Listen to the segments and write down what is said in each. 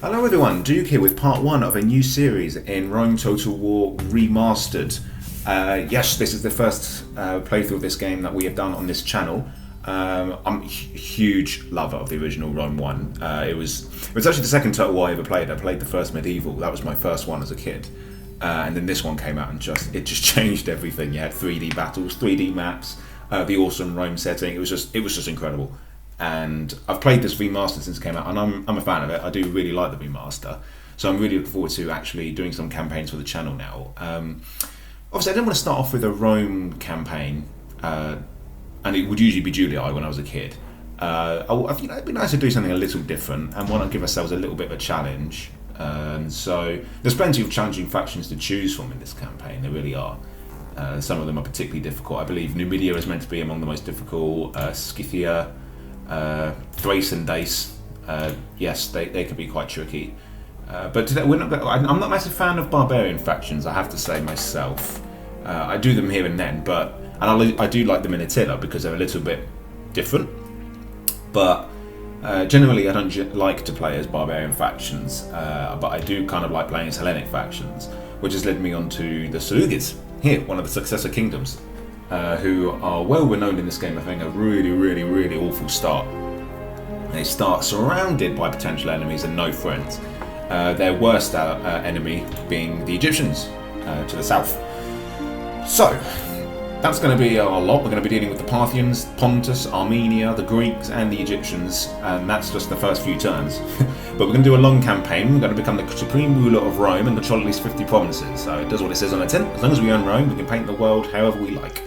Hello everyone, Duke here with part 1 of a new series in Rome Total War Remastered. Yes, this is the first playthrough of this game that we have done on this channel. I'm a huge lover of the original Rome 1. It was actually the second Total War I ever played. I played the first Medieval, that was my first one as a kid. And then this one came out and it just changed everything. You had 3D battles, 3D maps, the awesome Rome setting. It was just incredible. And I've played this remaster since it came out, and I'm a fan of it. I do really like the remaster, so I'm really looking forward to actually doing some campaigns for the channel now. Obviously, I didn't want to start off with a Rome campaign, and it would usually be Julii when I was a kid. I think it'd be nice to do something a little different, and want to give ourselves a little bit of a challenge. So there's plenty of challenging factions to choose from in this campaign. There really are. Some of them are particularly difficult. I believe Numidia is meant to be among the most difficult. Scythia. Thrace and Dace, yes, they can be quite tricky. But today I'm not a massive fan of barbarian factions, I have to say myself. I do them here and then, I do like them in Attila because they're a little bit different. But generally, I don't like to play as barbarian factions, but I do kind of like playing as Hellenic factions, which has led me on to the Seleucids, here, one of the successor kingdoms. Who are well renowned in this game, I think, a really, really, really awful start. They start surrounded by potential enemies and no friends. Their worst enemy being the Egyptians to the south. So, that's going to be our lot. We're going to be dealing with the Parthians, Pontus, Armenia, the Greeks, and the Egyptians, and that's just the first few turns. But we're going to do a long campaign. We're going to become the supreme ruler of Rome and control at least 50 provinces. So it does what it says on the tin. As long as we own Rome, we can paint the world however we like.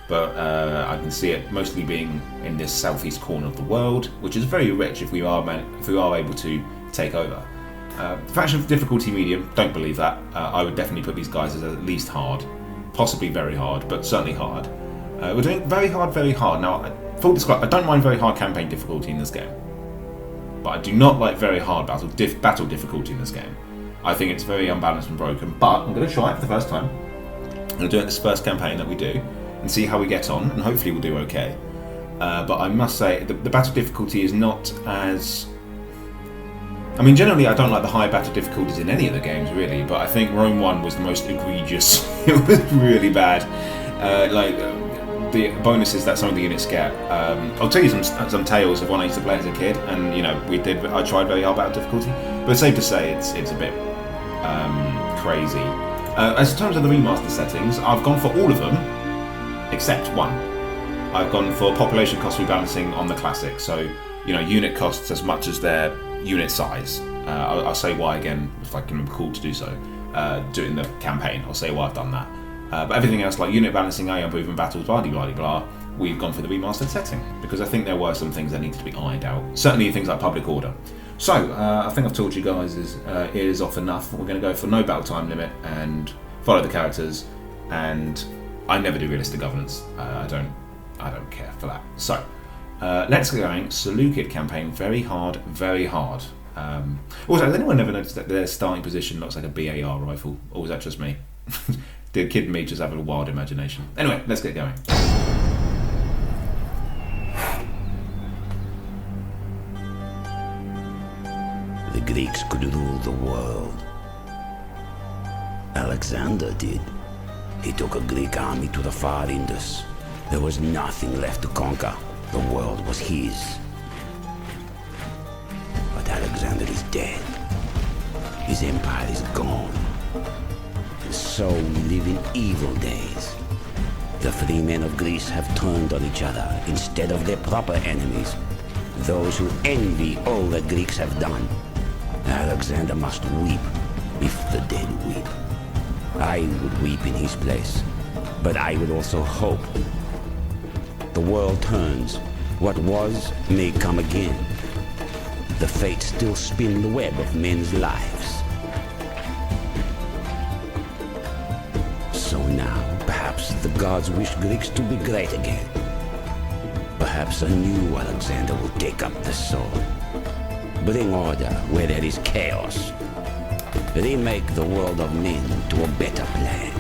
But I can see it mostly being in this southeast corner of the world, which is very rich if we are able to take over. Faction difficulty medium, don't believe that. I would definitely put these guys as at least hard, possibly very hard, but certainly hard. We're doing very hard, very hard. Now, full disclosure, I don't mind very hard campaign difficulty in this game, but I do not like very hard battle difficulty in this game. I think it's very unbalanced and broken. But I'm going to try it for the first time. I'm going to do it this first campaign that we do, and see how we get on, and hopefully we'll do okay. But I must say, the battle difficulty is not as... I mean, generally I don't like the high battle difficulties in any of the games, really, but I think Rome 1 was the most egregious. It was really bad. The bonuses that some of the units get. I'll tell you some tales of when I used to play as a kid, and I tried very hard battle difficulty, but it's safe to say it's a bit crazy. As in terms of the remaster settings, I've gone for all of them, except one. I've gone for population cost rebalancing on the classic, so unit costs as much as their unit size. I'll say why again if I can recall to do so. Do it in the campaign. I'll say why I've done that. But everything else, like unit balancing, improving battles, blah blah blah, we've gone for the remastered setting because I think there were some things that needed to be ironed out. Certainly things like public order. So I think I've told you guys it is off enough. We're going to go for no battle time limit and follow the characters, and I never do realistic governance. I don't care for that. So, let's get going. Seleucid campaign, very hard, very hard. Also, has anyone ever noticed that their starting position looks like a BAR rifle? Or was that just me? Did kid me just have a wild imagination? Anyway, let's get going. The Greeks could rule the world. Alexander did. He took a Greek army to the far Indus. There was nothing left to conquer. The world was his. But Alexander is dead. His empire is gone. And so we live in evil days. The free men of Greece have turned on each other instead of their proper enemies, those who envy all the Greeks have done. Alexander must weep if the dead weep. I would weep in his place, but I would also hope. The world turns. What was may come again. The fates still spin the web of men's lives. So now, perhaps the gods wish Greeks to be great again. Perhaps a new Alexander will take up the sword. Bring order where there is chaos. Remake the world of men to a better plan.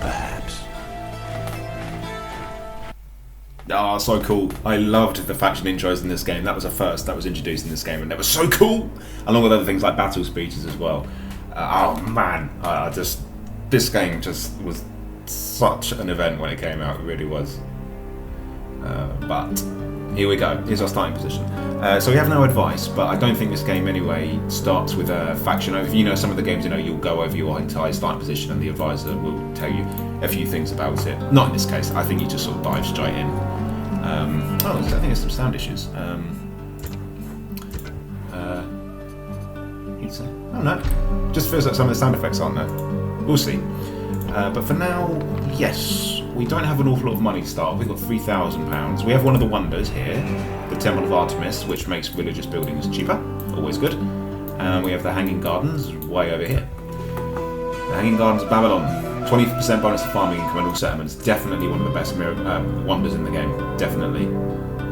Perhaps. Oh, so cool. I loved the faction intros in this game. That was a first that was introduced in this game, and that was so cool. Along with other things like battle speeches as well. Oh man, this game just was such an event when it came out. It really was. But here we go. Here's our starting position. So we have no advice, but I don't think this game anyway starts with a faction. If you know some of the games, you'll go over your entire starting position, and the advisor will tell you a few things about it. Not in this case. I think you just sort of dive straight in. I think there's some sound issues. Oh no, just feels like some of the sound effects aren't there. We'll see. But for now, yes, we don't have an awful lot of money to start. We've got £3,000. We have one of the wonders here, the Temple of Artemis, which makes religious buildings cheaper. Always good. We have the Hanging Gardens way over here. The Hanging Gardens of Babylon. 20% bonus to farming income and all settlements. Definitely one of the best wonders in the game. Definitely.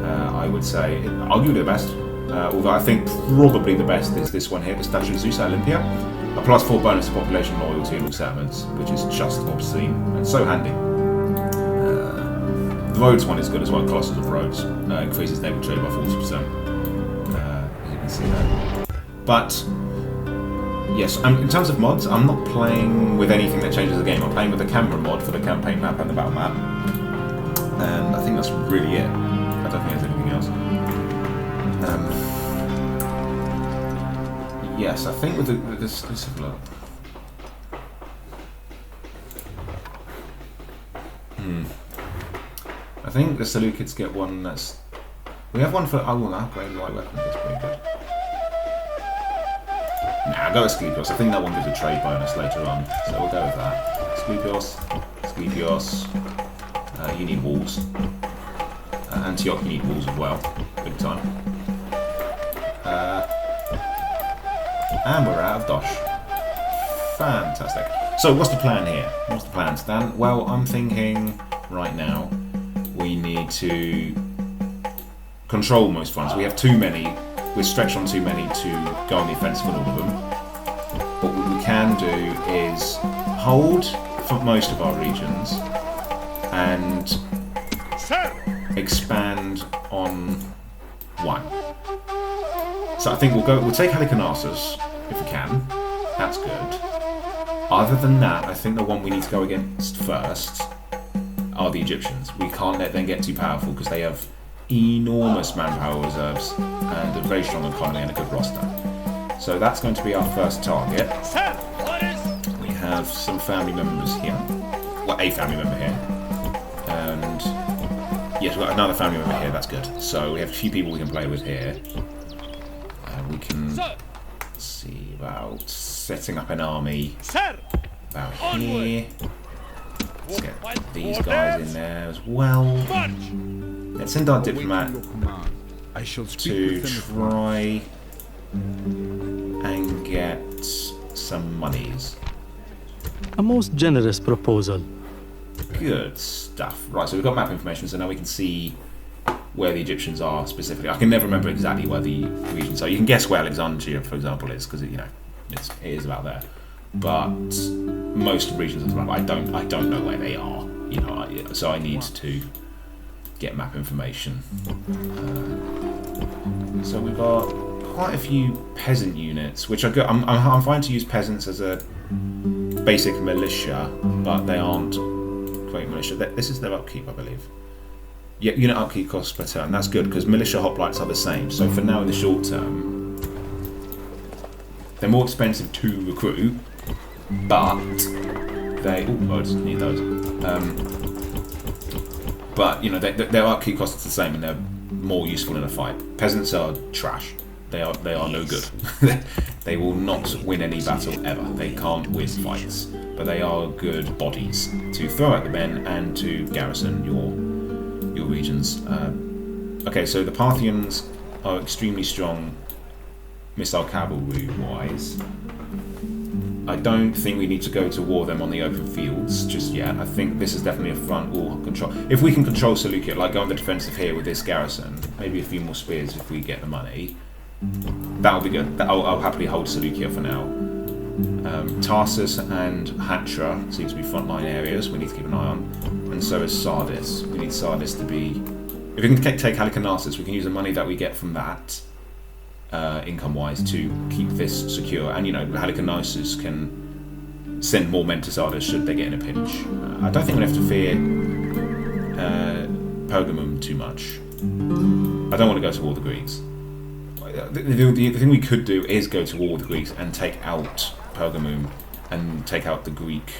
I would say, arguably the best. Although I think probably the best is this one here, the Statue of Zeus at Olympia. A +4 bonus to population loyalty and all settlements, which is just obscene and so handy. The Rhodes one is good as well, Colossus of Rhodes. Increases naval trade by 40%. As you can see there. But yes, in terms of mods, I'm not playing with anything that changes the game. I'm playing with the camera mod for the campaign map and the battle map. And I think that's really it. I don't think there's anything else. Yes, I think with this, let's have a look. I think the Seleucids get one that's... We have one for... Oh, an upgrade light weapon. That's pretty good. Nah, go with Sklepios. I think that one gives a trade bonus later on. So we'll go with that. Sklepios. You need walls. Antioch, you need walls as well. Big time. And we're out of dosh. Fantastic. So what's the plan here? What's the plan, Stan? Well, I'm thinking right now we need to control most fronts. We have too many. We're stretched on too many to go on the offensive on all of them. But what we can do is hold for most of our regions and expand on one. So I think we'll take Halicarnassus if we can. That's good. Other than that, I think the one we need to go against first are the Egyptians. We can't let them get too powerful because they have enormous manpower reserves and a very strong economy and a good roster. So that's going to be our first target. We have some family members here. Well, a family member here. And yes, we've got another family member here, that's good. So we have a few people we can play with here. We can see about setting up an army about here. Let's get these guys in there as well. Let's send our diplomat to try and get some monies. A most generous proposal. Good stuff. Right, so we've got map information, so now we can see where the Egyptians are specifically. I can never remember exactly where the regions are. You can guess where Alexandria, for example, is because it is about there. But most regions of the map, I don't know where they are. So I need to get map information. So we've got quite a few peasant units, which are good. I'm fine to use peasants as a basic militia, but they aren't great militia. This is their upkeep, I believe. Yeah, unit upkeep costs per turn. That's good because militia hoplites are the same. So for now, in the short term, they're more expensive to recruit, but they. Oh, I just need those. But their upkeep costs the same, and they're more useful in a fight. Peasants are trash. They are no good. They will not win any battle ever. They can't win fights, but they are good bodies to throw at the men and to garrison your regions. Okay, so the Parthians are extremely strong missile cavalry wise. I don't think we need to go to war them on the open fields just yet. I think this is definitely a front wall control. If we can control Seleucia, like go on the defensive here with this garrison, maybe a few more spears if we get the money, that'll be good. I'll happily hold Seleucia for now. Tarsus and Hatra seem to be frontline areas we need to keep an eye on, and so is Sardis. We need Sardis to be If we can take Halicarnassus, we can use the money that we get from that, income-wise, to keep this secure. And, you know, Halicarnassus can send more men to Sardis should they get in a pinch. I don't think we have to fear Pergamum too much. I don't want to go to war with the Greeks. The thing we could do is go to war with the Greeks and take out Pergamum and take out the Greek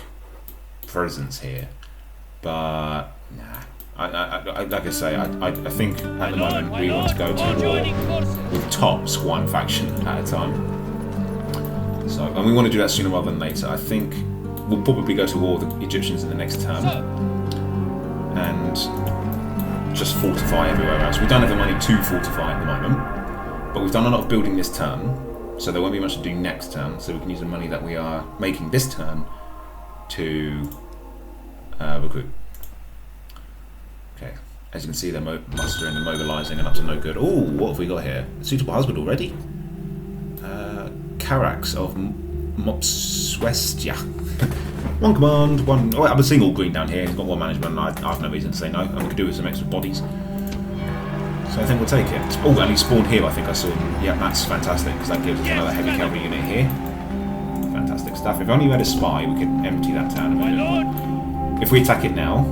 presence here. But, nah. Like I say, I think at the moment we want to go to war with tops one faction at a time. So, and we want to do that sooner rather than later. I think we'll probably go to war with the Egyptians in the next term and just fortify everywhere else. We don't have the money to fortify at the moment, but we've done a lot of building this turn, so there won't be much to do next turn. So we can use the money that we are making this turn to recruit. Okay, as you can see, they're mustering and mobilising and up to no good. Oh, what have we got here? A suitable husband already? Carax of Mopswestia. One command, one... Oh, I've been seeing all green down here. He's got one management, and I have no reason to say no. And we could do with some extra bodies. So I think we'll take it. Oh, and he spawned here, I think I saw. Yeah, that's fantastic, because that gives us another heavy cavalry unit here. Fantastic stuff. If only we had a spy, we could empty that town immediately. If we attack it now,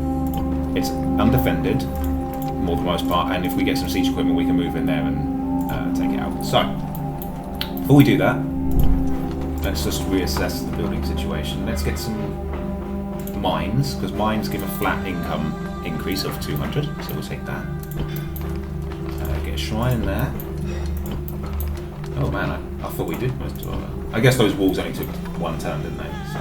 it's undefended, more than most part, and if we get some siege equipment, we can move in there and take it out. So, before we do that, let's just reassess the building situation. Let's get some mines, because mines give a flat income increase of 200, so we'll take that. Get a shrine there. Oh man, I thought we did most of that. I guess those walls only took one turn, didn't they? So.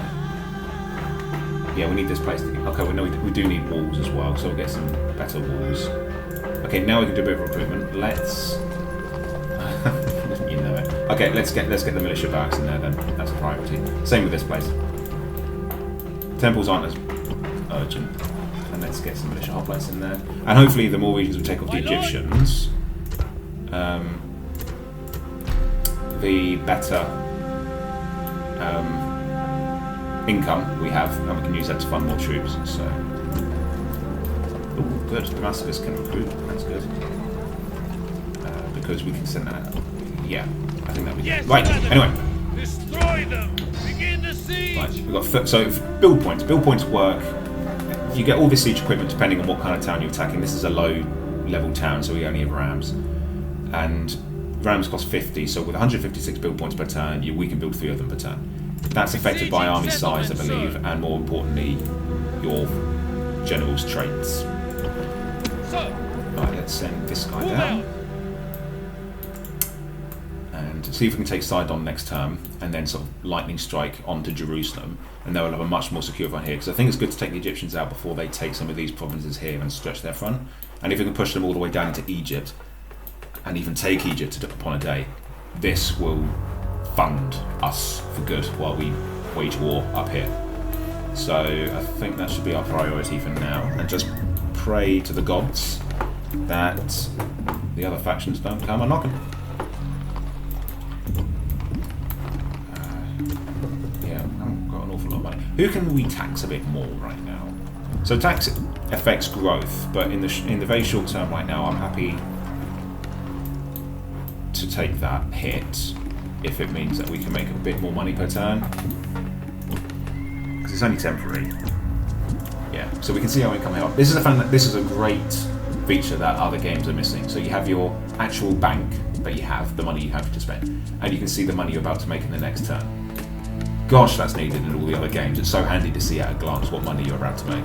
Yeah, we need this place to get... Okay, we do need walls as well, so we'll get some better walls. Okay, now we can do a bit of recruitment. Let's... you know it. Okay, let's get the militia barracks in there then. That's a priority. Same with this place. Temples aren't as urgent. And let's get some militia hoplites in there. And hopefully the more regions we take off the Egyptians, the better income we have, and we can use that to fund more troops. So, ooh, good. Damascus can recruit. That's good. Because we can send that. Yeah, I think that would be good. Right. Anyway. Destroy them. Begin the siege. Right. We've got so build points. Build points work. You get all this siege equipment depending on what kind of town you're attacking. This is a low-level town, so we only have rams, and rams cost 50. So with 156 build points per turn, we can build 3 of them per turn. That's affected by army size, I believe, and more importantly, your general's traits. Right, let's send this guy down. And see if we can take Sidon next term, and then sort of lightning strike onto Jerusalem, and they'll have a much more secure front here, because I think it's good to take the Egyptians out before they take some of these provinces here and stretch their front. And if we can push them all the way down into Egypt, and even take Egypt upon a day, this will fund us for good while we wage war up here. So I think that should be our priority for now, and just pray to the gods that the other factions don't come a knocking. Yeah, I haven't got an awful lot of money. Who can we tax a bit more right now? So tax affects growth, but in the very short term right now, I'm happy to take that hit if it means that we can make a bit more money per turn, because it's only temporary. Yeah, so we can see our income here. This is a great feature that other games are missing. So you have your actual bank that you have, the money you have to spend, and you can see the money you're about to make in the next turn. Gosh, that's needed in all the other games. It's so handy to see at a glance what money you're about to make,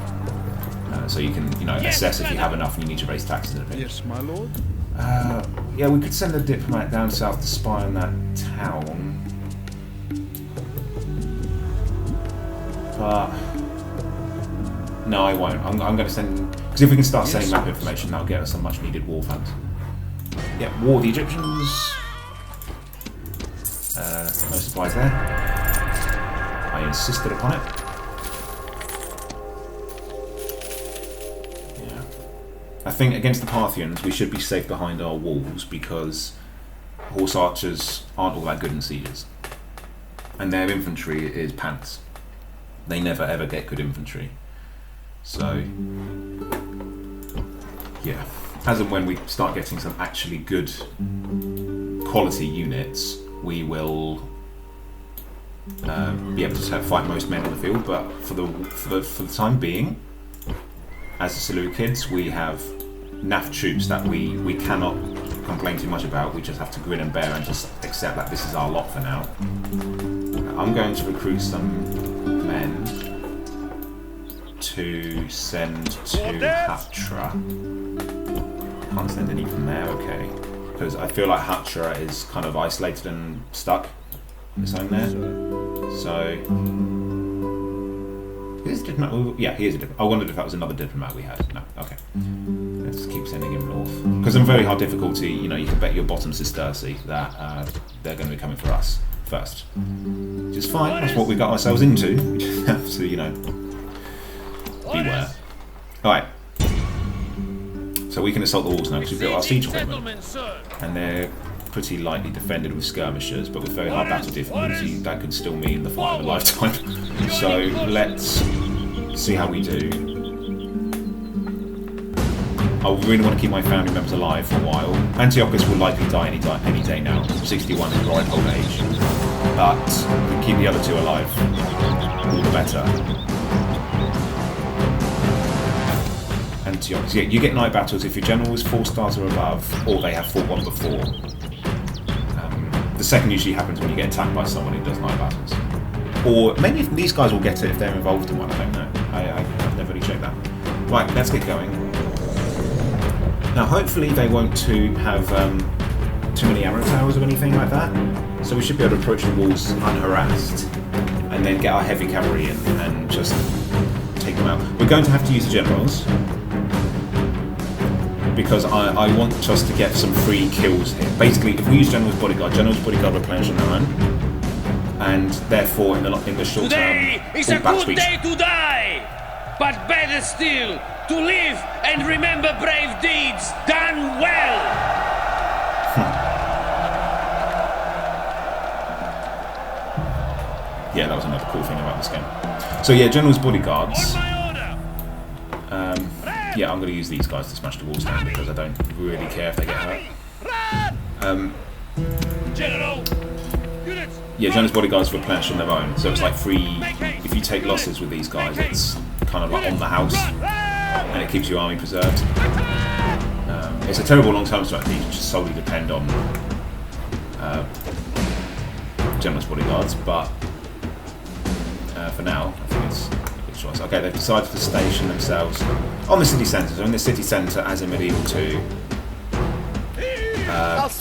so you can assess if you have enough and you need to raise taxes in a bit. Yes, my lord. Yeah, we could send a diplomat down south to spy on that town. But no, I won't. I'm going to send, because if we can start sending map information, that'll get us some much needed war funds. Yeah, war with the Egyptians. No supplies there. I insisted upon it. I think against the Parthians we should be safe behind our walls, because horse archers aren't all that good in sieges, and their infantry is pants. They never ever get good infantry. So yeah, as and when we start getting some actually good quality units, we will be able to fight most men on the field. But for the time being, as the Seleucids, we have naff troops that we cannot complain too much about. We just have to grin and bear and just accept that this is our lot for now. I'm going to recruit some men to send to Hatra. Can't send any from there, okay. Because I feel like Hatra is kind of isolated and stuck in its own there. So... is this a diplomat? Yeah, he is a diplomat. I wondered if that was another diplomat we had. No, okay. Let's keep sending him north. Because in very hard difficulty, you know, you can bet your bottom sesterce that they're going to be coming for us first. Which is fine, that's what we got ourselves into. We just have to, you know, beware. Alright. So we can assault the walls now because we built our siege equipment. And they're pretty lightly defended with skirmishers, but with very high battle difficulty, that could still mean the fight of a lifetime. So let's see how we do. I really want to keep my family members alive for a while. Antiochus will likely die any day now. 61 is ripe old age. But keep the other two alive. All the better. Antiochus. Yeah, you get night battles if your general is 4 stars or above, or they have fought one before. The second usually happens when you get attacked by someone who does night battles. Or maybe if these guys will get it if they're involved in one, I don't know. I've never really checked that. Right, let's get going. Now hopefully they won't have too many arrow towers or anything like that. So we should be able to approach the walls unharassed and then get our heavy cavalry in and just take them out. We're going to have to use the generals, because I want us to get some free kills here. Basically, if we use General's Bodyguard replenish on their own, and therefore in the short Today term, is a good day to die, but better still to live and remember brave deeds done well. Yeah, that was another cool thing about this game. So yeah, General's Bodyguards. Yeah, I'm going to use these guys to smash the walls down because I don't really care if they get hurt. Yeah, General's Bodyguards replenish on their own, so it's like free. If you take losses with these guys, it's kind of like on the house, and it keeps your army preserved. It's a terrible long-term strategy to just solely depend on General's Bodyguards, but for now, I think it's. Okay, they've decided to station themselves on the city centre. So in the city centre, as in Medieval 2,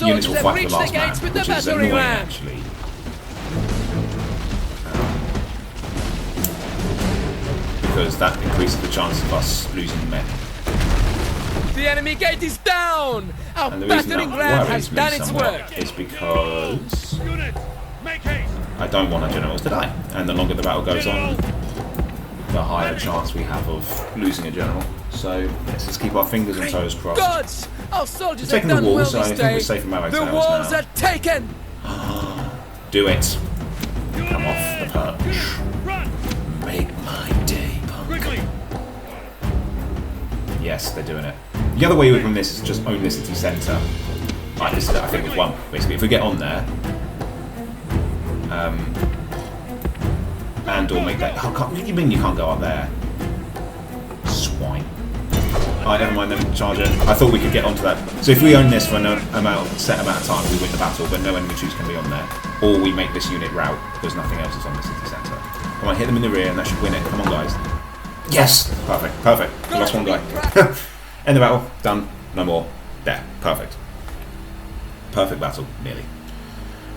units will fight for the last man, which is annoying actually. Because that increases the chance of us losing men. The enemy gate is down! Our And the reason battering that ram worries has me done its somewhat work! is because I don't want our generals to die. And the longer the battle goes on, the higher chance we have of losing a general. So let's just keep our fingers and toes crossed. Gods! Our soldiers We're have taking the done walls, well so I this think day. we're safe from arrow The towers walls now. are taken! Do it. Come off the perch. Make my day, punk. Yes, they're doing it. The other way from this is just own the city centre. Like this, I think we've won. Basically, if we get on there, and or make that. What do you mean you can't go up there? Swine. Alright, never mind then, charge it. I thought we could get onto that. So if we own this for a set amount of time, we win the battle, but no enemy troops can be on there. Or we make this unit rout, because nothing else is on the city centre. Come on, hit them in the rear, and that should win it. Come on, guys. Yes! Perfect, perfect. We lost one guy. End the battle. Done. No more. There. Perfect. Perfect battle, nearly.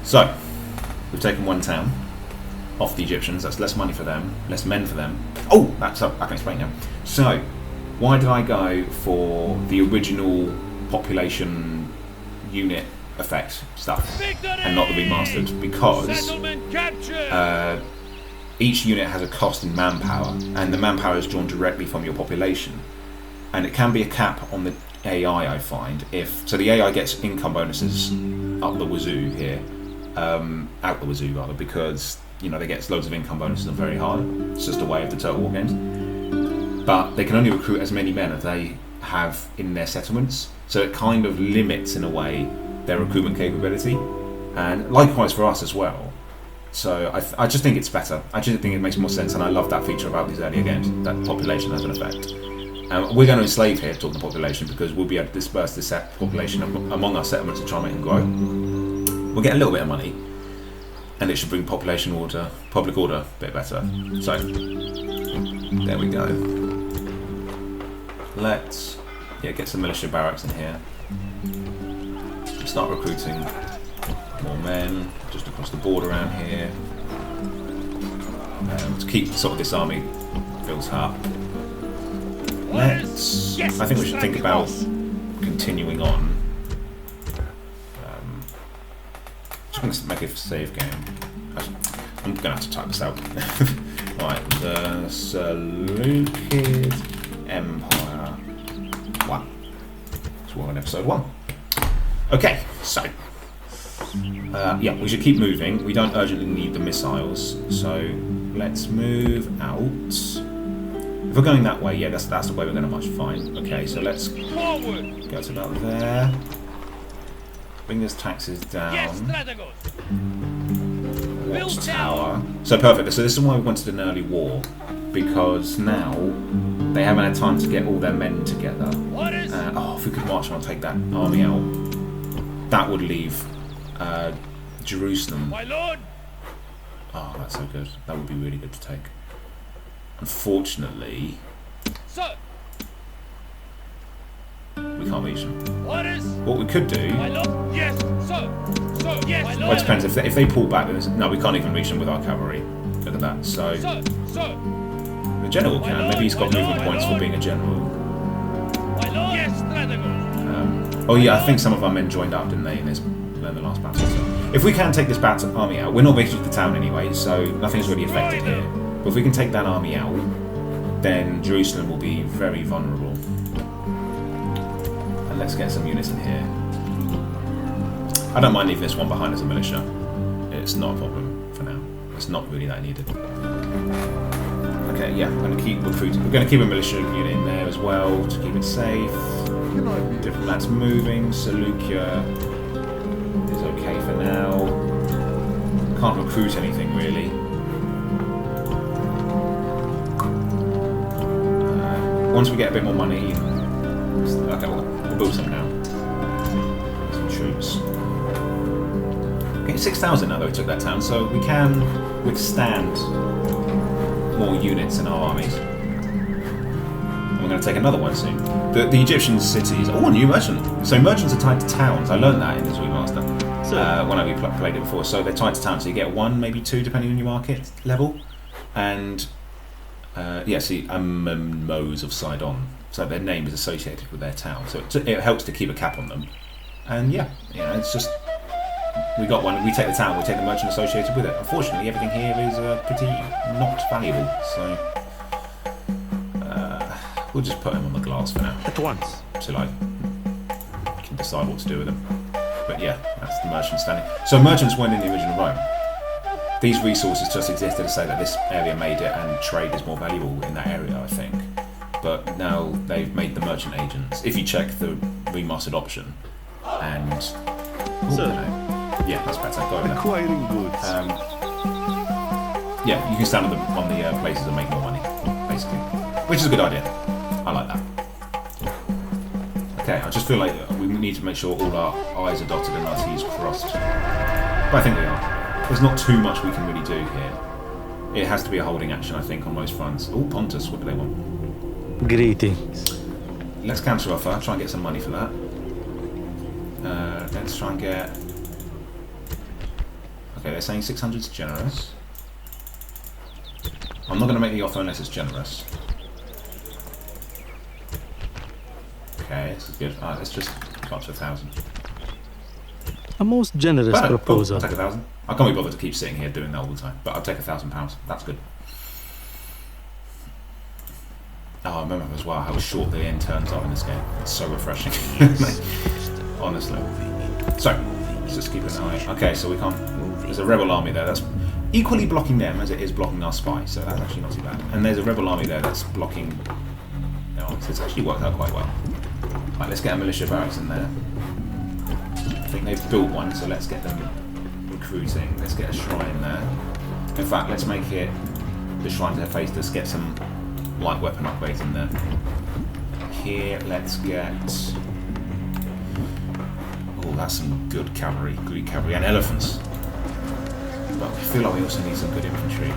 So, we've taken one town off the Egyptians. That's less money for them, less men for them. Oh, that's up. I can explain now. So, why did I go for the original population unit effect stuff and not the remastered? Because each unit has a cost in manpower, and the manpower is drawn directly from your population. And it can be a cap on the AI, I find. So the AI gets income bonuses up the wazoo here, out the wazoo rather, because you know they get loads of income bonuses and very hard. It's just a way of the Total War games. But they can only recruit as many men as they have in their settlements. So it kind of limits, in a way, their recruitment capability. And likewise for us as well. So I just think it's better. I just think it makes more sense, and I love that feature about these earlier games, that population has an effect. We're going to enslave here, talking population, because we'll be able to disperse this population among our settlements and try and make them grow. We'll get a little bit of money, and it should bring population order, public order a bit better. So, there we go. Let's get some militia barracks in here. Start recruiting more men just across the board around here. To keep sort of this army built up. I think we should think about continuing on. Just going to make a save game. I'm going to have to type this out. Right, the Seleucid Empire 1. So we're on episode 1. Okay, so we should keep moving. We don't urgently need the missiles, so let's move out. If we're going that way, that's the way we're going to march. Fine. Okay, so let's go to about there. Bring those taxes down. Watch tower. So perfect. So this is why we wanted an early war, because now they haven't had time to get all their men together. If we could march on and take that army out, that would leave Jerusalem. My lord. Oh, that's so good. That would be really good to take. Unfortunately, Sir. we can't reach them. Orders. What we could do... My lord. Yes, sir. Sir, yes. My Well, it depends. If they pull back, no, we can't even reach them with our cavalry. Look at that. So, Sir. the general can. Maybe he's got movement points for being a general. My lord. Yes, Oh yeah, I think some of our men joined up, didn't they, in the last battle. So if we can take this army out, we're not reaching the town anyway, so nothing's really affected here. But if we can take that army out, then Jerusalem will be very vulnerable. And let's get some units in here. I don't mind leaving this one behind as a militia. It's not a problem for now. It's not really that needed. Okay, yeah, I'm going to keep recruiting. We're going to keep a militia unit in there as well to keep it safe. Diplomats moving. Seleucia is okay for now. Can't recruit anything really. Once we get a bit more money, okay, we'll build some now. Some troops. Okay, 6,000 now though we took that town, so we can withstand more units in our armies. And we're going to take another one soon. The Egyptian cities. Oh, a new merchant. So merchants are tied to towns. I learned that in this remaster when I played it before. So they're tied to towns. So you get 1, maybe 2, depending on your market level. And see, Moes of Sidon. So their name is associated with their town. So it helps to keep a cap on them. And it's just we got one. We take the town. We take the merchant associated with it. Unfortunately, everything here is pretty not valuable. So we'll just put them on the glass for now. At once. Till I can decide what to do with them. But yeah, that's the merchant standing. So merchants weren't in the original Rome. These resources just existed to say that this area made it, and trade is more valuable in that area, I think. But now they've made the merchant agents. If you check the remastered option, and yeah, that's better. Go over there. Acquiring goods. Yeah, you can stand on the places and make more money, basically, which is a good idea. I like that. Okay, I just feel like we need to make sure all our I's are dotted and our T's crossed. But I think we are. There's not too much we can really do here. It has to be a holding action, I think, on most fronts. Oh, Pontus, what do they want? Greetings. Let's counter offer, try and get some money for that. Let's try and get... Okay, they're saying 600 is generous. I'm not going to make the offer unless it's generous. Okay, this is good. Alright, let's just go up to 1,000. A most generous proposal. I'll take 1,000. I can't be bothered to keep sitting here doing that all the time, but I'll take £1,000. That's good. Oh, I remember as well how short the end turns are in this game. It's so refreshing. Honestly. So, let's just keep an eye. Okay, so we can't... There's a rebel army there that's equally blocking them as it is blocking our spy, so that's actually not too bad. And there's a rebel army there that's blocking No, so it's actually worked out quite well. Right, let's get a militia barracks in there. I think they've built one, so let's get them recruiting. Let's get a shrine there. In fact, let's make it the shrine to their face. Let's get some light weapon upgrades in there. Here, let's get... Oh, that's some good cavalry, Greek cavalry, and elephants. But I feel like we also need some good infantry.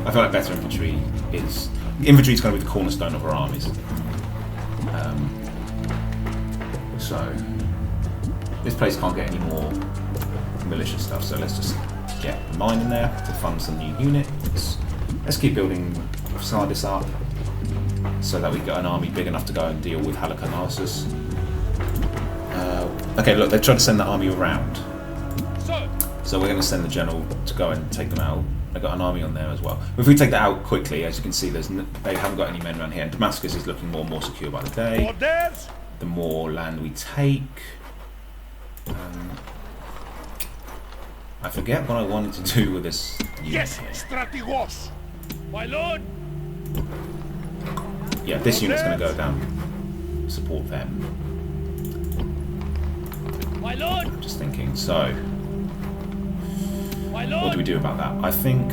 I feel like better infantry is... Infantry is going to be the cornerstone of our armies. So, this place can't get any more militia stuff, so let's just get a mine in there to fund some new units. Let's keep building Sardis up so that we get an army big enough to go and deal with Halicarnassus. Okay, look, they've tried to send the army around. So we're going to send the general to go and take them out. They've got an army on there as well. If we take that out quickly, as you can see, they haven't got any men around here. And Damascus is looking more and more secure by the day. The more land we take. I forget what I wanted to do with this unit. Yes, strategos. My lord. Yeah, this unit's going to go down. Support them. My lord. I'm just thinking. So, My lord. what do we do about that? I think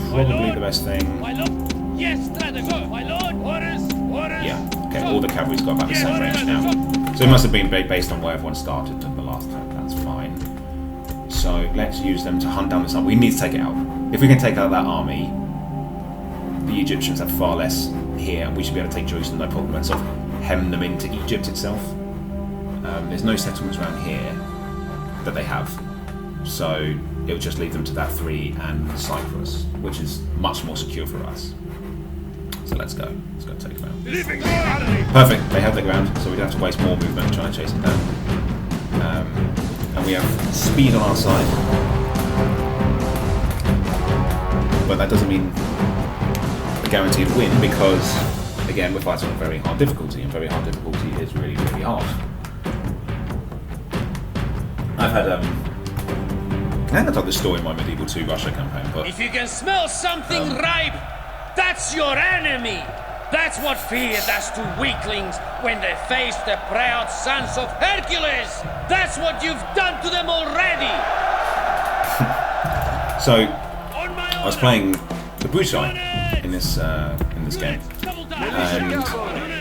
probably the best thing. My lord. Yes, strategos. My lord. Orders. Orders. Yeah. Okay. All the cavalry's got about the same range now. So it must have been based on where everyone started the last time. That's fine. So let's use them to hunt down this army. We need to take it out. If we can take out that army, the Egyptians have far less here, and we should be able to take Jerusalem no problem and sort of hem them into Egypt itself. There's no settlements around here that they have, so it would just lead them to that 3 and Cyprus, which is much more secure for us. So let's go. Let's go take them out. Perfect. They have the ground, so we don't have to waste more movement trying to chase them down. And we have speed on our side, but that doesn't mean a guaranteed win because, again, we're fighting on very hard difficulty, and very hard difficulty is really, really hard. I've had I think I told this story in my Medieval 2 Russia campaign, but If you can smell something ripe, that's your enemy. That's what fear does to weaklings when they face the proud sons of Hercules. That's what you've done to them already. so I was playing the Brutai in this game, and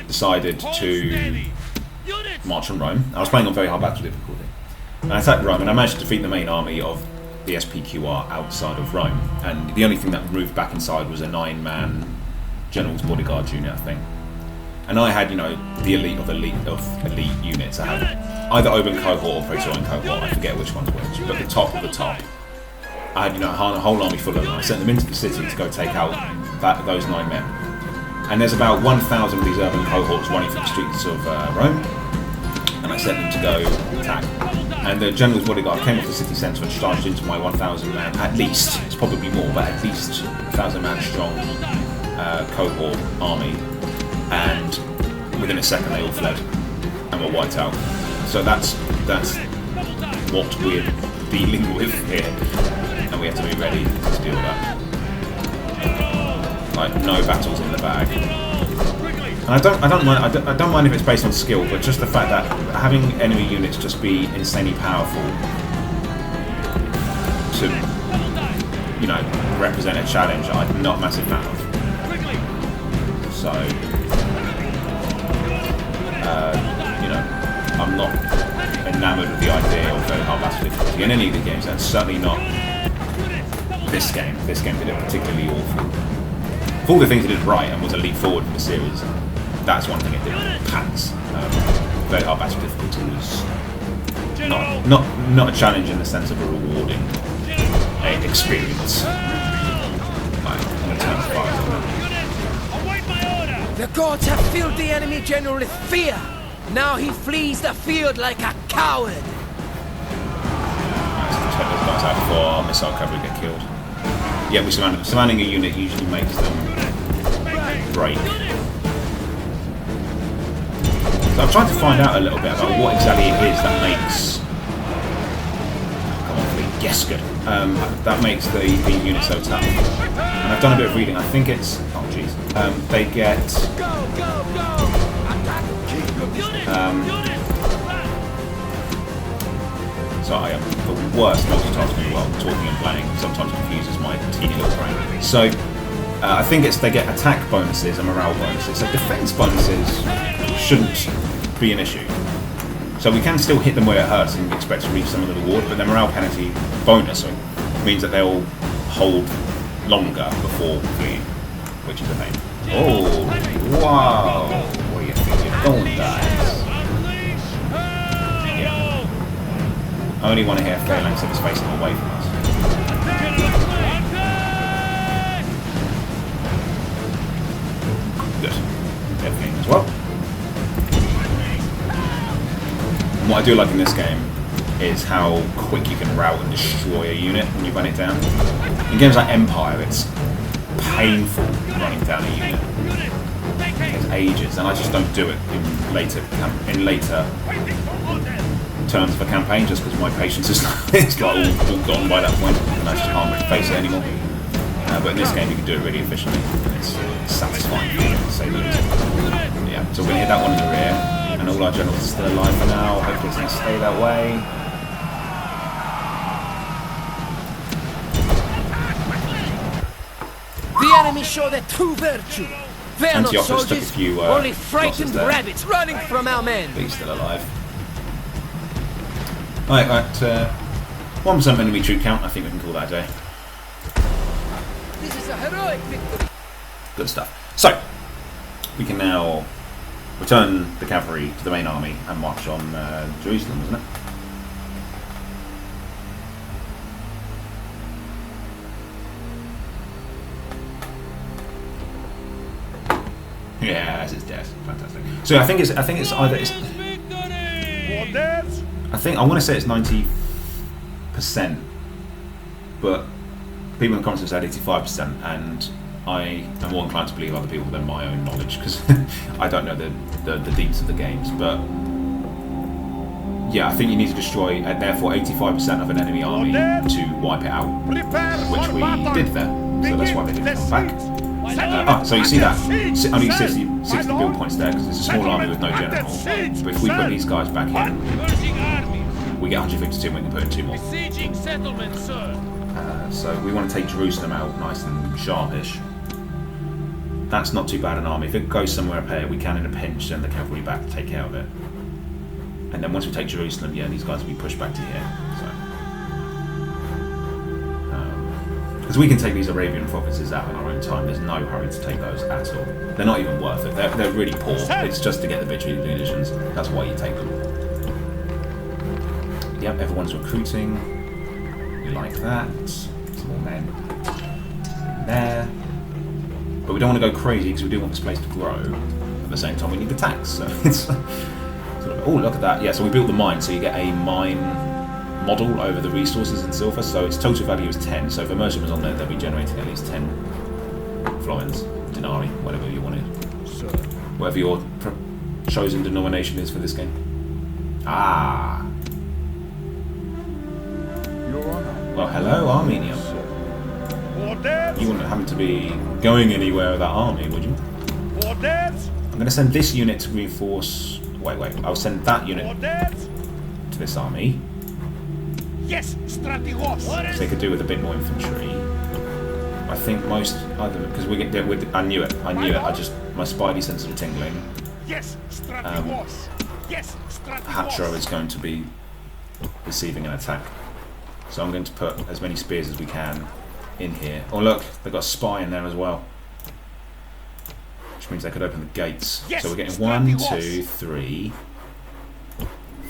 decided to march on Rome. I was playing on very hard battle difficulty. And I attacked Rome, and I managed to defeat the main army of the SPQR outside of Rome. And the only thing that moved back inside was a 9-man general's bodyguard unit, I think. And I had, the elite of elite units. I had either Oban cohort or Praetorian cohort. I forget which one's which, but the top of the top. I had, a whole army full of them. I sent them into the city to go take out those 9 men. And there's about 1,000 of these urban cohorts running through the streets of Rome. And I sent them to go attack. And the general's bodyguard came off the city centre and charged into my 1,000 man, at least, it's probably more, but at least 1,000 man strong cohort army. And within a second they all fled and were wiped out. So that's what we're dealing with here. And we have to be ready to deal with that. Like, no battles in the bag. And I don't mind if it's based on skill, but just the fact that having enemy units just be insanely powerful to, represent a challenge, I'm not a massive fan of. So, I'm not enamoured with the idea of very hard battle difficulty in any of the games, and certainly not this game. This game did it particularly awful. For all the things it did right and was a leap forward in the series, that's one thing it did pants. Very hard battle difficulty was not a challenge in the sense of a rewarding experience. I'm going to turn fire on that. The gods have filled the enemy general with fear. Now he flees the field like a coward. Let's check those guys out before our missile cavalry get killed. Yeah, we surrounded them. Surrounding a unit usually makes them break. So I've tried to find out a little bit about what exactly it is that makes... Come on, please. Yes, good. That makes the unit so tough. and I've done a bit of reading. I think it's they get so I am the worst multitasking while talking and playing. Sometimes confuses my teeny little brain. So I think they get attack bonuses and morale bonuses. So defense bonuses shouldn't be an issue. So we can still hit them where it hurts and expect to reach some of the reward, but the morale penalty bonus means that they'll hold longer before fleeing, which is a pain. Oh, wow! Where do you think you're going, guys? Yeah. I only want to hit a phalanx if it's facing away from us. Good. They're fleeing as well. And what I do like in this game is how quick you can rout and destroy a unit when you run it down. In games like Empire, it's painful running down a unit. It takes ages, and I just don't do it in later terms of a campaign, just because my patience is it's like all gone by that point, and I just can't really face it anymore. But in this game, you can do it really efficiently. It's satisfying, to say the least. Yeah, so we're gonna hit that one in the rear. And all our generals are still alive for now. Hopefully it's going to stay that way. The enemy show their true virtue. They're not Antiochus took a soldiers, few only frightened rabbits running from our men. But he's still alive. Right, at 1% enemy troop count, I think we can call that a day. This is a heroic victory. Good stuff. So, we can now return the cavalry to the main army and march on Jerusalem, isn't it? Yes, it's dead. Fantastic. So I think it's either I want to say it's 90%, but people in the comments have said 85%, and I am more inclined to believe other people than my own knowledge, because I don't know the deeds of the games. But yeah, I think you need to destroy, therefore, 85% of an enemy army to wipe it out, which we did there. So that's why they didn't come back. So you see that only 60 build points there because it's a small army with no general. But if we put these guys back in, we get 152 and we can put in 2 more. So we want to take Jerusalem out nice and sharpish. That's not too bad an army. If it goes somewhere up here, we can in a pinch send the cavalry back to take care of it. And then once we take Jerusalem, yeah, these guys will be pushed back to here. Because we can take these Arabian provinces out in our own time. There's no hurry to take those at all. They're not even worth it. They're really poor. It's just to get the victory munitions. That's why you take them. Yep, everyone's recruiting. We like that. Some more men there. But we don't want to go crazy because we do want this place to grow. At the same time, we need the tax. So it's sort of, oh, look at that. Yeah, so we built the mine, so you get a mine model over the resources in silver, so its total value is 10. So if immersion was on there, they'll be generating at least 10 florins, denarii, whatever you wanted. Whatever your chosen denomination is for this game. Ah. Well, hello, Armenia. You wouldn't happen to be going anywhere with that army, would you? I'm going to send this unit to reinforce. Wait. I'll send that unit to this army. Yes, strategos. So they could do with a bit more infantry. I think most either because we get with. I knew it. My spidey sense are tingling. Yes, strategos. Yes, Hatro is going to be receiving an attack, so I'm going to put as many spears as we can in here. Oh look, they've got a spy in there as well, which means they could open the gates. Yes, so we're getting 1, 2, 3,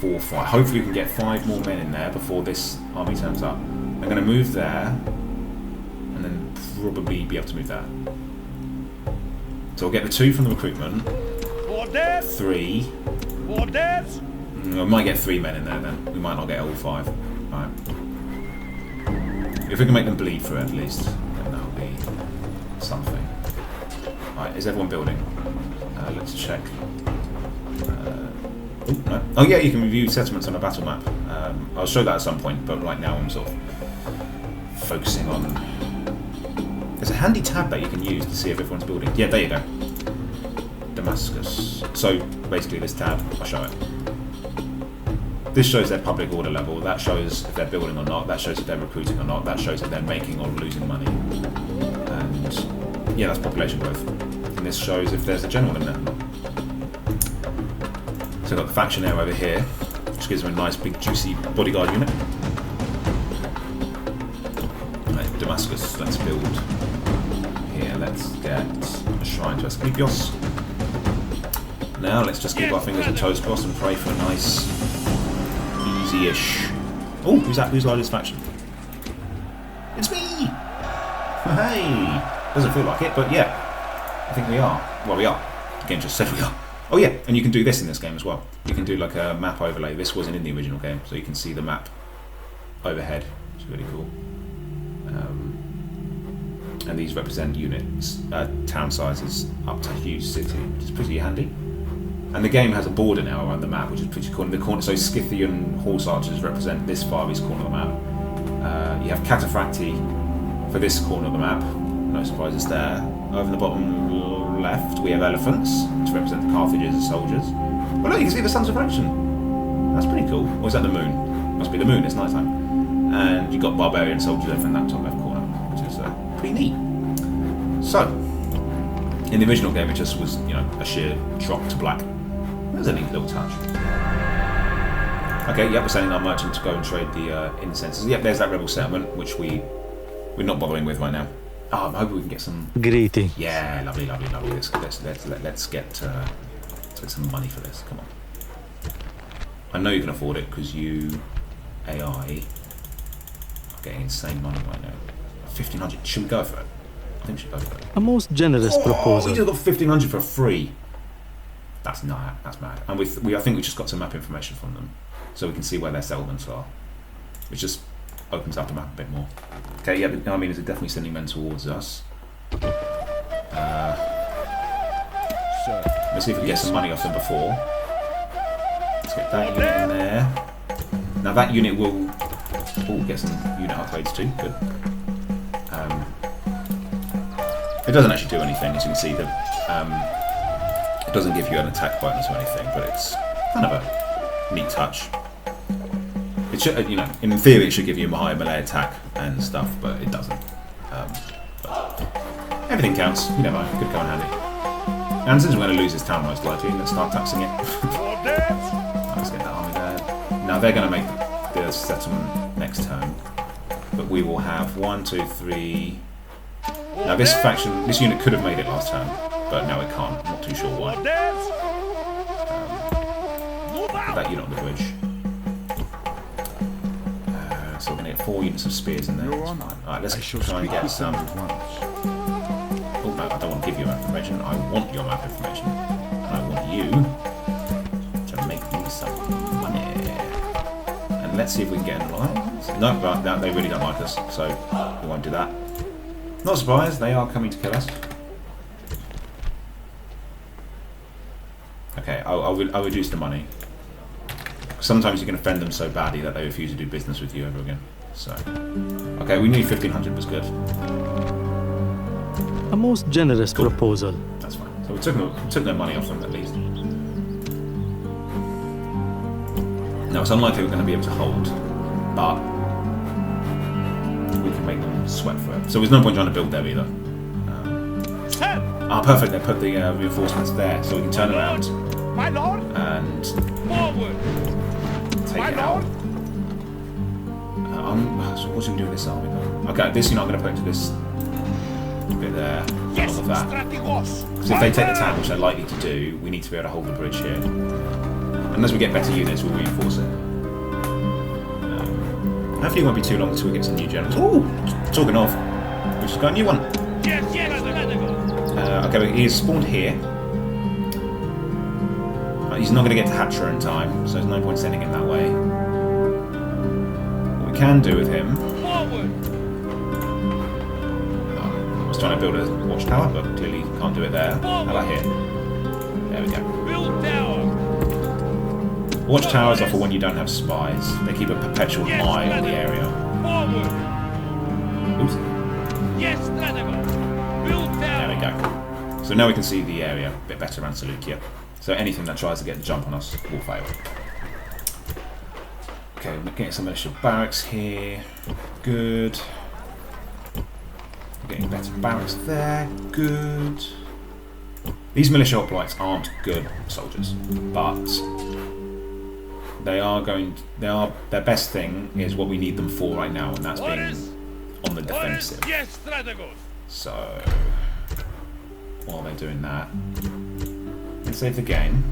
4, 5. Hopefully we can get 5 more men in there before this army turns up. I'm going to move there, and then probably be able to move there. So we'll get the 2 from the recruitment. 3. We might get 3 men in there then. We might not get all 5. Right. If we can make them bleed through at least, then that'll be something. Right, is everyone building? Let's check. No. Oh yeah, you can review settlements on a battle map. I'll show that at some point, but right now I'm sort of focusing on... There's a handy tab that you can use to see if everyone's building. Yeah, there you go. Damascus. So basically this tab, I'll show it. This shows their public order level, that shows if they're building or not, that shows if they're recruiting or not, that shows if they're making or losing money. And yeah, that's population growth. And this shows if there's a general in there or not. So I've got the faction there over here, which gives them a nice big juicy bodyguard unit. Right, Damascus, let's build here, let's get a shrine to Asclepios. Now let's just keep our fingers and toes crossed and pray for a nice easy-ish. Oh, who's that? Who's Lila's faction? It's me! Hey! Doesn't feel like it, but yeah. I think we are. Well, we are. The game just said we are. Oh yeah, and you can do this in this game as well. You can do like a map overlay. This wasn't in the original game, so you can see the map overhead. It's really cool. And these represent units, town sizes up to a huge city, which is pretty handy. And the game has a border now around the map, which is pretty cool. In the corner, so Scythian horse archers represent this far east corner of the map. You have Cataphracti for this corner of the map. No surprises there. Over in the bottom left, we have elephants to represent the Carthagers and soldiers. Well, look, you can see the Sons of Fraction. That's pretty cool. Or is that the moon? Must be the moon. It's nighttime. And you've got barbarian soldiers over in that top left corner, which is pretty neat. So, in the original game, it just was, you know, a sheer drop to black. That was a neat little touch. Okay, yep, we're sending our merchant to go and trade the incenses. Yep, there's that rebel settlement, which we're not bothering with right now. Oh, I'm hoping we can get some. Greeting. Yeah, lovely, lovely, lovely. Let's get some money for this. Come on. I know you can afford it because you AI are getting insane money right now. 1,500. Should we go for it? I think we should go for it. A most generous proposal. We just got 1,500 for free. That's not. That's mad. And I think we just got some map information from them, so we can see where their settlements are, which just opens up the map a bit more. Okay, yeah, the armies are definitely sending men towards us. Let's see if we can get some money off them before. Let's get that unit in there. Now that unit will get some unit upgrades too. Good. It doesn't actually do anything, as you can see. It doesn't give you an attack bonus or anything, but it's kind of a neat touch. It should, you know, in theory, it should give you a higher melee attack and stuff, but it doesn't. But everything counts. You never know. Could come in handy. And since we're going to lose this town most likely, let's start taxing it. Let's get that army there. Now they're going to make the settlement next turn, but we will have 1, 2, 3. Now this faction, this unit could have made it last turn, but now it can't. I'm not too sure why. Put that unit on the bridge. So we're going to get 4 units of spears in there. Alright, let's try and get some. Oh no, I don't want to give you map information. I want your map information. And I want you to make me some money. And let's see if we can get an alliance. No, but they really don't like us, so we won't do that. Not surprised, they are coming to kill us. Okay, I'll reduce the money. Sometimes you can offend them so badly that they refuse to do business with you ever again. So, okay, we knew 1,500 was good. A most generous proposal. That's fine. So we took their money off them at least. Now it's unlikely we're going to be able to hold, but we can make them sweat for it. So there's no point trying to build there either. Perfect. They put the reinforcements there, so we can turn around and take it out. So what should we do with this army though? Okay, this unit I'm going to put into this bit there. Yes, all of that. So if they take the town, which they're likely to do, we need to be able to hold the bridge here. Unless we get better units, we'll reinforce it. Hopefully it won't be too long until we get some new generals. Ooh! Talking of, we just got a new one. Okay, but he's spawned here. He's not going to get to Hatra in time, so there's no point sending him that way. What we can do with him... I was trying to build a watchtower, but clearly can't do it there. How about here? There we go. Watchtowers are for when you don't have spies. They keep a perpetual eye on the area. Oops. go. So now we can see the area a bit better around Seleucia. So anything that tries to get the jump on us will fail. Okay, we're getting some militia barracks here. Good. We're getting better barracks there. Good. These militia hoplites aren't good soldiers, but their best thing is what we need them for right now, and that's being on the defensive. So while they're doing that, let's save the game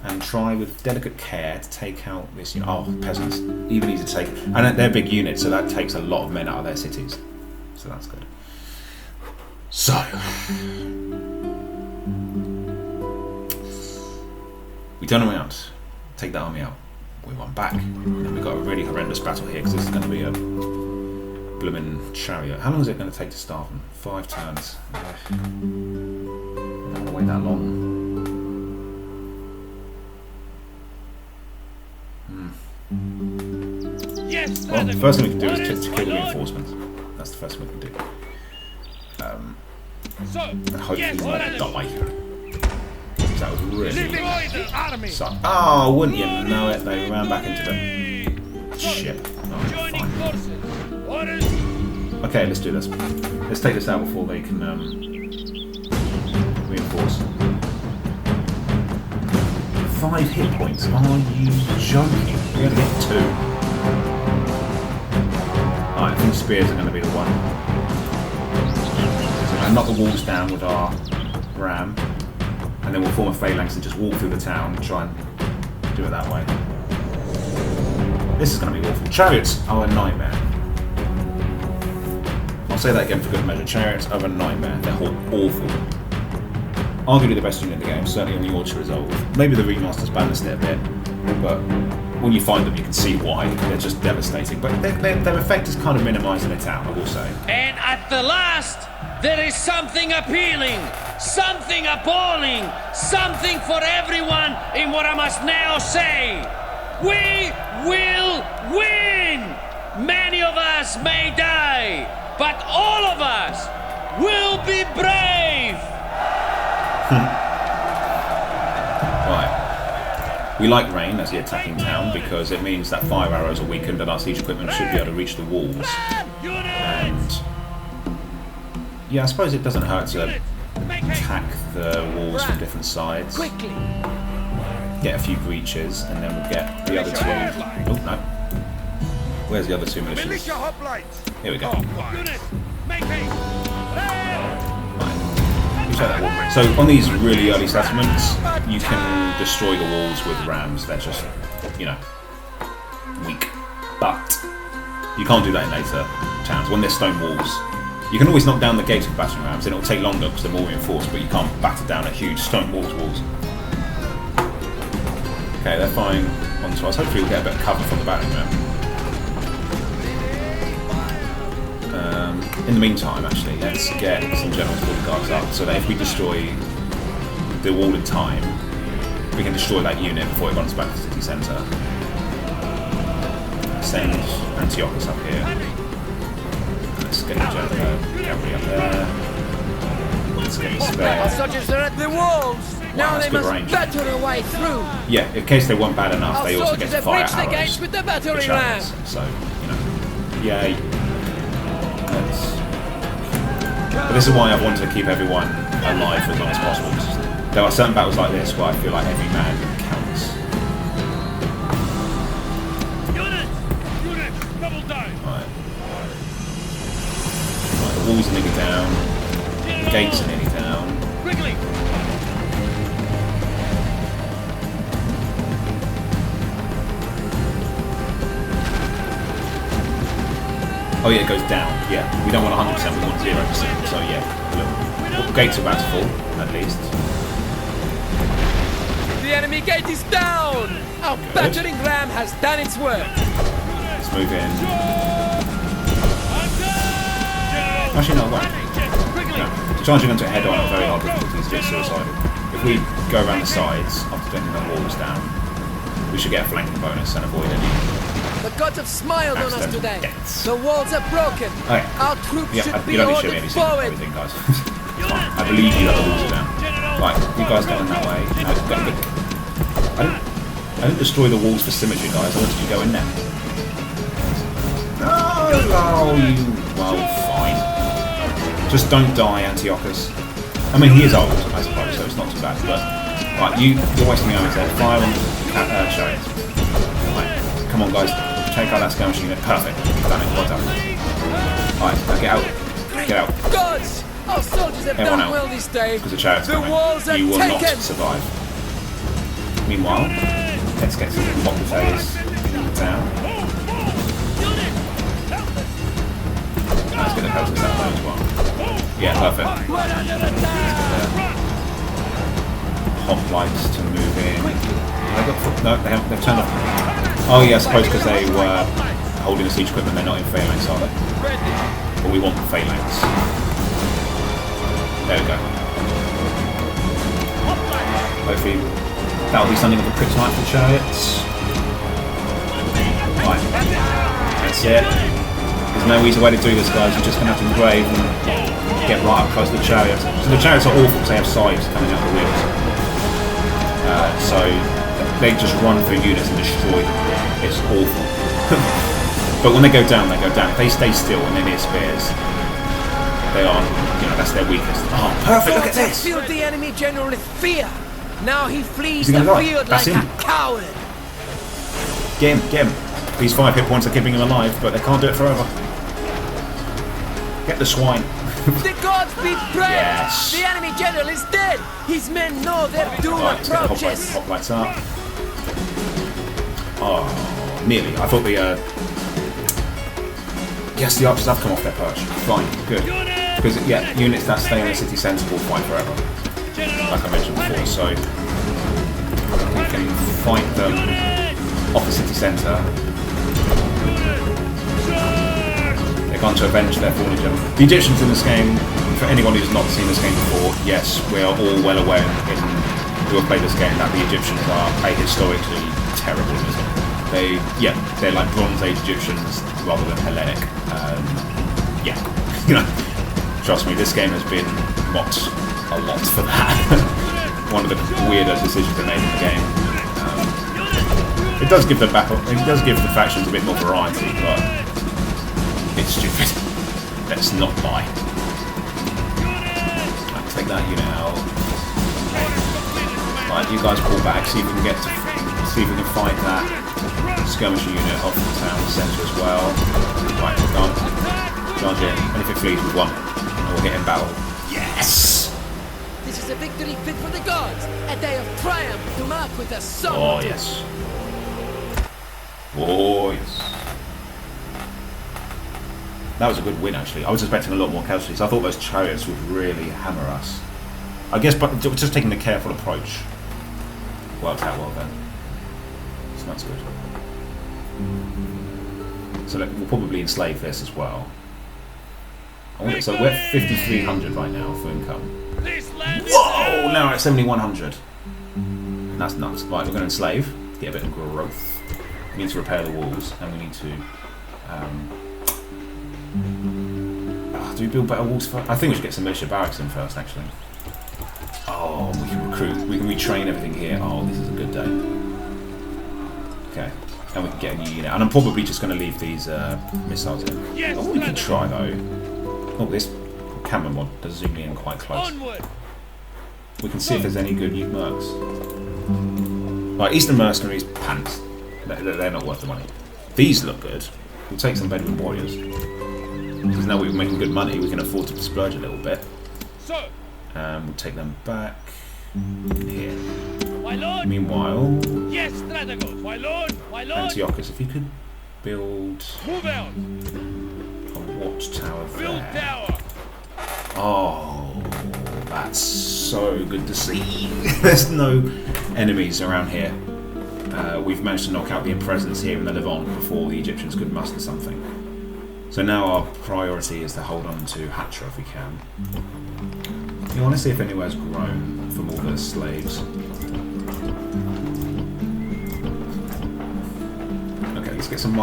and try with delicate care to take out this. Oh, peasants, even easy to take, and they're big units, so that takes a lot of men out of their cities. So that's good. So we turn around, take that army out. We won back, and then we got a really horrendous battle here because this is going to be a blooming chariot. How long is it going to take to starve them? 5 turns. I don't want to wait that long. Well, the first thing we can do is to kill the reinforcements. That's the first thing we can do. And hopefully not die. That was really suck. Oh, wouldn't you know it? They ran back into the ship. Oh, fine. Okay, let's do this. Let's take this out before they can reinforce. 5 hit points? Are you joking? We're going to get 2. Alright, I think spears are going to be the one. So we're going to knock the walls down with our ram. And then we'll form a phalanx and just walk through the town and try and do it that way. This is going to be awful. Chariots are a nightmare. I'll say that again for good measure. Chariots are a nightmare. They're awful. Arguably the best unit in the game, certainly on the Order Resolve. Maybe the remasters balanced it a bit, but when you find them you can see why. They're just devastating. But their effect is kind of minimised in a town, I will say. And at the last, there is something appealing, something appalling, something for everyone in what I must now say. We will win! Many of us may die, but all of us will be brave! Right. We like rain as the attacking town because it means that fire arrows are weakened and our siege equipment should be able to reach the walls. And yeah, I suppose it doesn't hurt to attack the walls from different sides. Get a few breaches, and then we'll get the other 2. Oh no! Where's the other 2 militias? Here we go. Right. So on these really early settlements, you can destroy the walls with rams. They're just, you know, weak. But you can't do that in later towns. When there's stone walls, you can always knock down the gates with battering rams, and it'll take longer because they're more reinforced, but you can't batter down a huge stone walls. Okay, they're firing onto us. Hopefully we'll get a bit of cover from the battering ram. In the meantime, actually, let's get some generals bodyguards up so that if we destroy the wall in time, we can destroy that unit before it runs back to the city centre. Send Antiochus up here. Let's get the cavalry up there. Let's get the spare. Our soldiers are at the walls. Now they must batter their way through. Yeah, in case they weren't bad enough, they also get to fire the gates with the battering ram. So, you know, yay. But this is why I wanted to keep everyone alive for as long as possible. There are certain battles like this where I feel like every man counts. Unit, double down. Right, the walls are nearly down. The gates are nearly down. Quickly. Oh yeah, it goes down. Yeah, we don't want 100%, we want 0%. So yeah, look, the gates are about to fall, at least. The enemy gate is down! Our battering ram has done its work. Let's move in. Actually, no, right. No. Charging onto a head-on at very hard difficulties gets suicidal. If we go around the sides after taking the walls down, we should get a flanking bonus and avoid any. The gods have smiled on us today. Deaths. The walls are broken. Okay. Our troops should be you don't need to show me ordered forward. everything, guys. It's fine. I believe you have the walls are down. Right, you guys going that way. No, I don't destroy the walls for symmetry, guys. I wanted you to go in there. No, oh, you. Well, fine. Just don't die, Antiochus. I mean, he is old, I suppose, so it's not too bad. But right, you're wasting your armies there. Fire on chariots. Right, come on, guys. Take out that skirmish unit. Perfect. Done it. Well done. Alright, now get out. Get out. Gods! Our soldiers have Everyone done out. well this day. Because the chariot's The coming. walls are You will not taken. survive. Meanwhile, let's get some mock phase down. Let's get the houses out there as well. Yeah, perfect. Hoplites to move in. No, they've turned off. Oh yeah, I suppose because they were holding the siege equipment, they're not in phalanx, are they? But we want phalanx. There we go. Hopefully that'll be something of a kryptonite for chariots. Right. That's it. There's no easy way to do this, guys. You're just going to have to engrave and get right up close to the chariots. So the chariots are awful because they have scythes coming out the wheels. So they just run through units and destroy them. It's awful. But when they go down, they go down. If they stay still and they're near spears, they are, that's their weakest. Oh, perfect, look at this! Filled the enemy general with fear. Now he flees Is he the gonna die? field That's like him. a coward. Get him. These 5 hit points are keeping him alive, but they can't do it forever. Get the swine. The gods be praised! Yes. The enemy general is dead! His men know their doom Right, let's get the approaches! hoplites up. Oh, nearly. I thought the... Yes, the archers have come off their perch. Fine, good. Because, yeah, units that stay in the city centre will fight forever. Like I mentioned before, so... We can fight them off the city centre. They're going to avenge their fallen general. The Egyptians in this game, for anyone who's not seen this game before, yes, we are all well aware who have played this game that the Egyptians are historically terrible. They're like Bronze Age Egyptians rather than Hellenic. Trust me, this game has been mocked a lot for that. One of the weirder decisions they made in the game. It does give the factions a bit more variety, but it's stupid. Let's not lie. Right, take that unit out. Right, you guys pull back, see if we can fight that skirmisher unit off the town centre as well. Right, done. Charge in, and if it flees, we've won. And we'll hit in battle. Yes! This is a victory fit for the gods! A day of triumph to mark with a song! Oh, yes. Oh, yes. That was a good win, actually. I was expecting a lot more casualties. I thought those chariots would really hammer us. I guess, but just taking a careful approach worked out well then. So that's good. So we'll probably enslave this as well. So we're at 5,300 right now for income. Whoa! Now we're at 7,100. That's nuts. Right, we're going to enslave, get a bit of growth. We need to repair the walls, and we need to... do we build better walls first? I think we should get some militia barracks in first, actually. Oh, we can recruit. We can retrain everything here. Oh, this is a good day. Okay. And we can get a new unit. And I'm probably just going to leave these missiles in. Oh, we can try, though. Oh, this camera mod does zoom me in quite close. We can see if there's any good new mercs. Right, Eastern Mercenaries, pants. They're not worth the money. These look good. We'll take some Bedouin warriors. Because now we're making good money, we can afford to splurge a little bit. We'll take them back here. Meanwhile, Antiochus, if you could build a watchtower there. Oh, that's so good to see. There's no enemies around here. We've managed to knock out the presence here in the Levant before the Egyptians could muster something. So now our priority is to hold on to Hatra if we can. You want to see if anywhere's grown from all the slaves. Okay, let's get some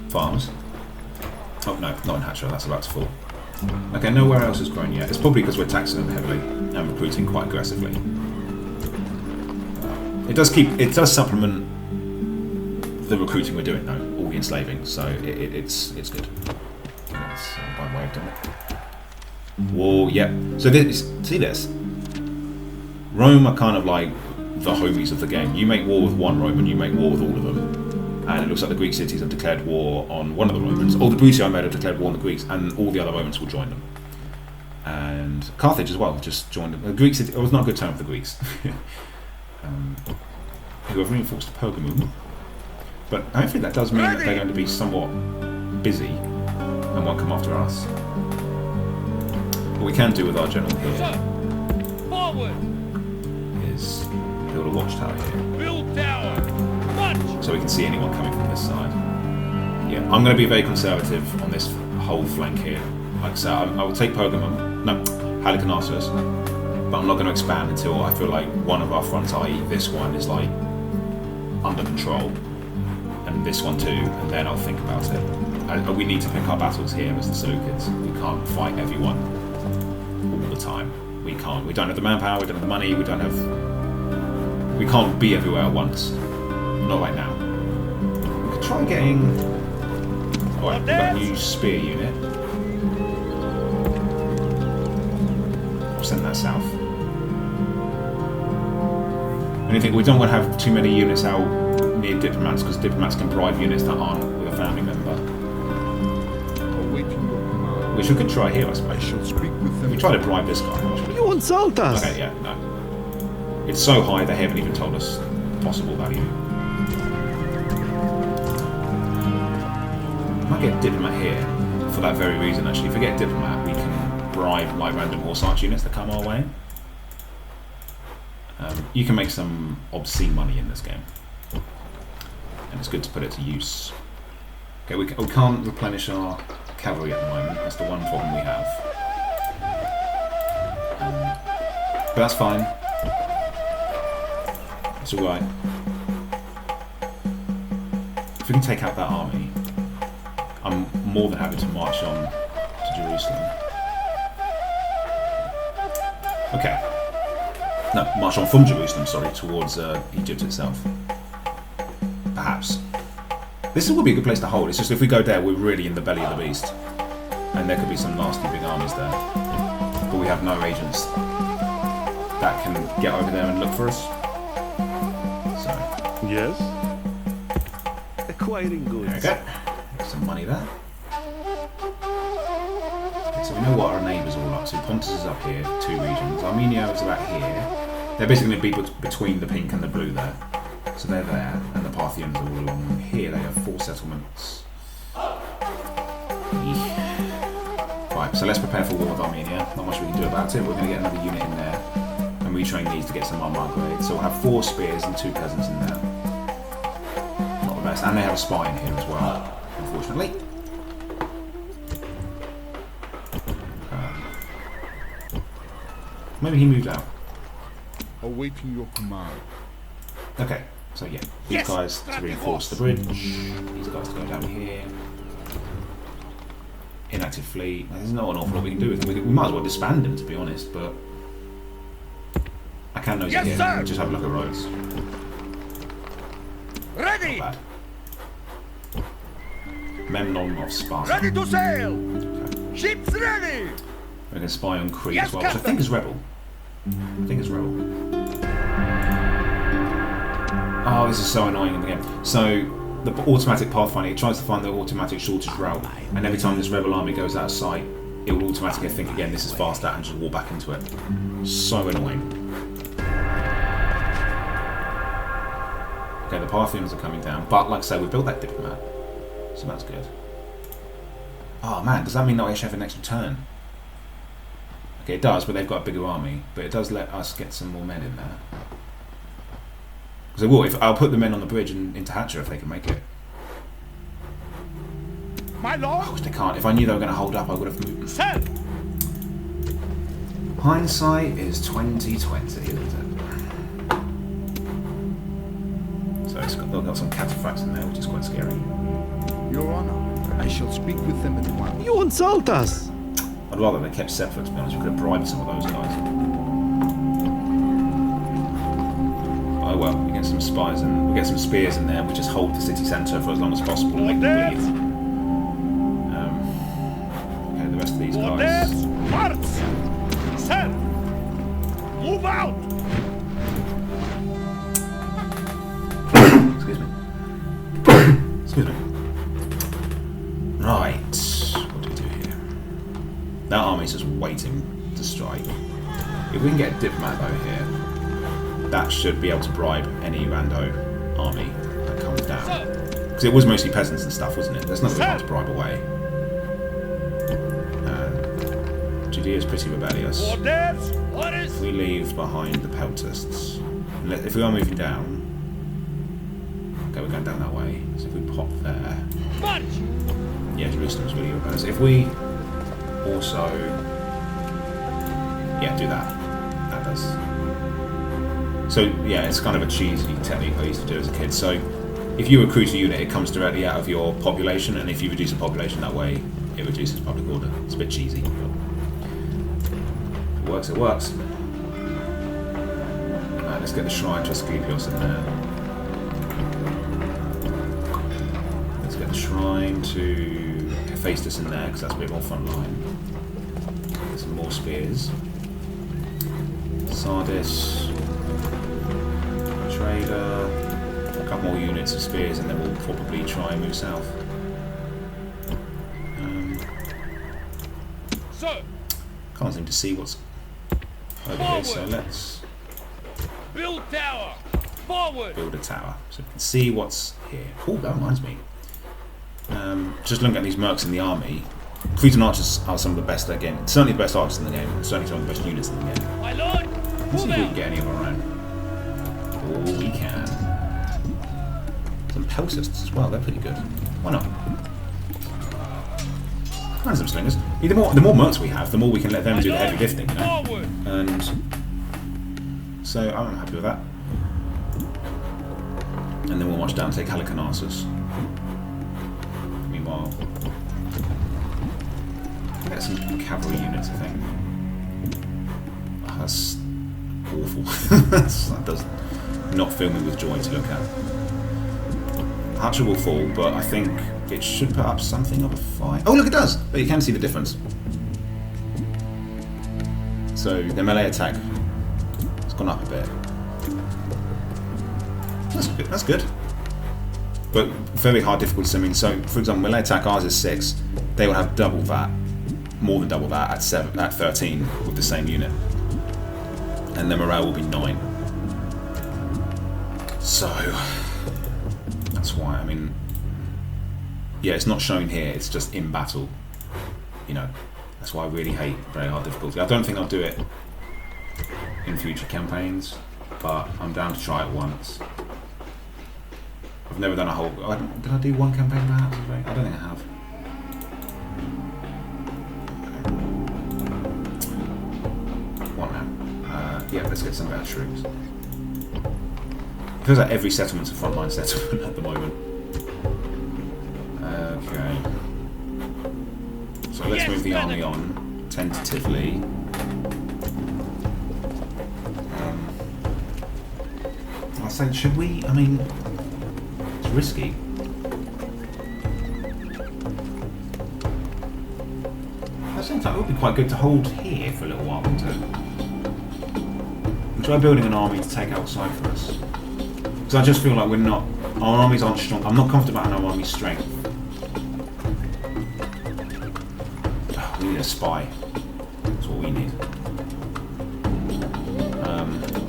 farms. Oh no, not in Hatra, that's about to fall. Okay, nowhere else has grown yet. It's probably because we're taxing them heavily and recruiting quite aggressively. It does supplement the recruiting we're doing though, all the enslaving, so it's good. That's one way of doing it. War, yep. So see this? Rome are kind of like the homies of the game. You make war with one Roman, you make war with all of them. And it looks like the Greek cities have declared war on one of the Romans. All the Brutii I made have declared war on the Greeks, and all the other Romans will join them. And Carthage as well just joined them. The Greek city, it was not a good time for the Greeks. Who have reinforced Pergamum. But hopefully that does mean that they're going to be somewhat busy and won't come after us. What we can do with our general here is build a watchtower here. Build tower. March. So we can see anyone coming from this side. Yeah, I'm going to be very conservative on this whole flank here. Like I said, I will take Pergamum, no, Halicarnassus, but I'm not going to expand until I feel like one of our fronts, i.e. this one, is like under control, and this one too, and then I'll think about it. We need to pick our battles here as the Seleucids. We can't fight everyone all the time. We can't. We don't have the manpower, we don't have the money, we can't be everywhere at once. Not right now. We could try getting... Alright, we've got a new spear unit. I'll send that south. And I think we don't want to have too many units out near diplomats, because diplomats can bribe units that aren't with a family member. Which we could try here, I suppose. We try to bribe this guy. You insult us! Okay, yeah, no. It's so high they haven't even told us possible value. Might get diplomat here for that very reason. Actually, if we get diplomat, we can bribe like random horse arch units that come our way. You can make some obscene money in this game, and it's good to put it to use. Okay, we can't replenish our cavalry at the moment. That's the one problem we have. But that's fine. It's alright. If we can take out that army, I'm more than happy to march on to Jerusalem. Okay. No, march on from Jerusalem, sorry, towards Egypt itself. Perhaps. This would be a good place to hold. It's just if we go there, we're really in the belly of the beast. And there could be some nasty big armies there. But we have no agents that can get over there and look for us. So. Yes? Acquiring goods. There we go. Get some money there. Okay, so we know what our neighbours are all up to. Pontus is up here, 2 regions. Armenia is about here. They're basically going to be between the pink and the blue there. So they're there, and the Parthians are all along here. They have 4 settlements. Right, so let's prepare for war with Armenia. Not much we can do about it. We're going to get another unit in there and retrain these to get some armor upgrades. So we'll have 4 spears and 2 peasants in there. Not the best. And they have a spy in here as well, unfortunately. Maybe he moved out. Awaiting your command. Okay, so yeah, these guys to reinforce the bridge, these guys to go down here. Inactive fleet. There's not an awful lot we can do with them. We might as well disband them, to be honest, but I can nose it here. Sir. Just have a look at roads. Ready! Not bad. Memnon of Sparta. Ready to sail! Okay. Ships ready! We're going to spy on Crete Yes, as well, which I Captain. think is rebel. I think it's rebel. Oh, this is so annoying in the game. So, the automatic pathfinding, it tries to find the automatic shortest route, and every time this rebel army goes out of sight, it will automatically think again, this is faster, and just walk back into it. So annoying. Okay, the Parthians are coming down, but like I say, we built that diplomat, so that's good. Oh man, does that mean that I should have an extra turn? Okay, it does, but they've got a bigger army, but it does let us get some more men in there. Because they will, I'll put the men on the bridge and into Hatcher if they can make it. My lord! Of course they can't. If I knew they were going to hold up, I would have moved. Sir! Hindsight is 2020, isn't it? So they've got some cataphracts in there, which is quite scary. Your Honor, I shall speak with them at once. You insult us! I'd rather they kept separate, to be honest. We could have bribed some of those guys. Oh well, we get some spies and we get some spears in there. We just hold the city centre for as long as possible and make them bleed. Okay, the rest of these guys. March! Sir! Move out! Excuse me. Excuse me. Right. What do we do here? That army's just waiting to strike. If we can get a diplomat though here, that should be able to bribe any rando army that comes down. Because it was mostly peasants and stuff, wasn't it? There's nothing hard to bribe away. Judea's pretty rebellious. If we leave behind the peltasts, if we are moving down, okay, we're going down that way. So if we pop there, yeah, Jerusalem's really rebellious. If we also, yeah, do that. That does. So yeah, it's kind of a cheesy technique I used to do as a kid. So if you recruit a unit, it comes directly out of your population, and if you reduce the population that way, it reduces public order. It's a bit cheesy, but if it works, it works. Alright, let's get the shrine to Asclepios in there. Let's get the shrine to Hephaestus in there, because that's a bit more front line. Get some more spears. Sardis. Trader. A couple more units of spears, and then we'll probably try and move south. Can't seem to see what's over here, so let's Build tower! Forward! build a tower so we can see what's here. Oh, that reminds me. Just looking at these mercs in the army, Cretan archers are some of the best at the game. Certainly the best archers in the game, and certainly some of the best units in the game. My lord! Let's see if we can get any of our own. Oh, we can. Some peltasts as well, they're pretty good. Why not? And some slingers. The more mercs we have, the more we can let them do the heavy lifting, you know? And so I'm happy with that. And then we'll march down and take Halicarnassus. Meanwhile, we'll get some cavalry units, I think. Oh, that's awful. That does not fill me with joy to look at. Hatcher will fall, but I think it should put up something of a fight. Oh, look, it does! But you can see the difference. So, the melee attack has gone up a bit. That's good. That's good. But very hard difficulty. I mean, so, for example, melee attack, ours is 6. They will have double that, more than double that at 13 with the same unit. And their morale will be 9. So, that's why, I mean, yeah, it's not shown here, it's just in battle. You know, that's why I really hate very hard difficulty. I don't think I'll do it in future campaigns, but I'm down to try it once. I've never done a whole... Did I do one campaign perhaps? I don't think I have. One now. Yeah, let's get some of our troops. It feels like every settlement's a frontline settlement at the moment. Okay. So let's move the army on, tentatively. I was saying, should we? I mean, it's risky. At the same time, it would be quite good to hold here for a little while, wouldn't it? We'll try building an army to take out Cyprus. Because I just feel like we're not... Our armies aren't strong. I'm not confident about our army's strength. Oh, we need a spy. That's what we need.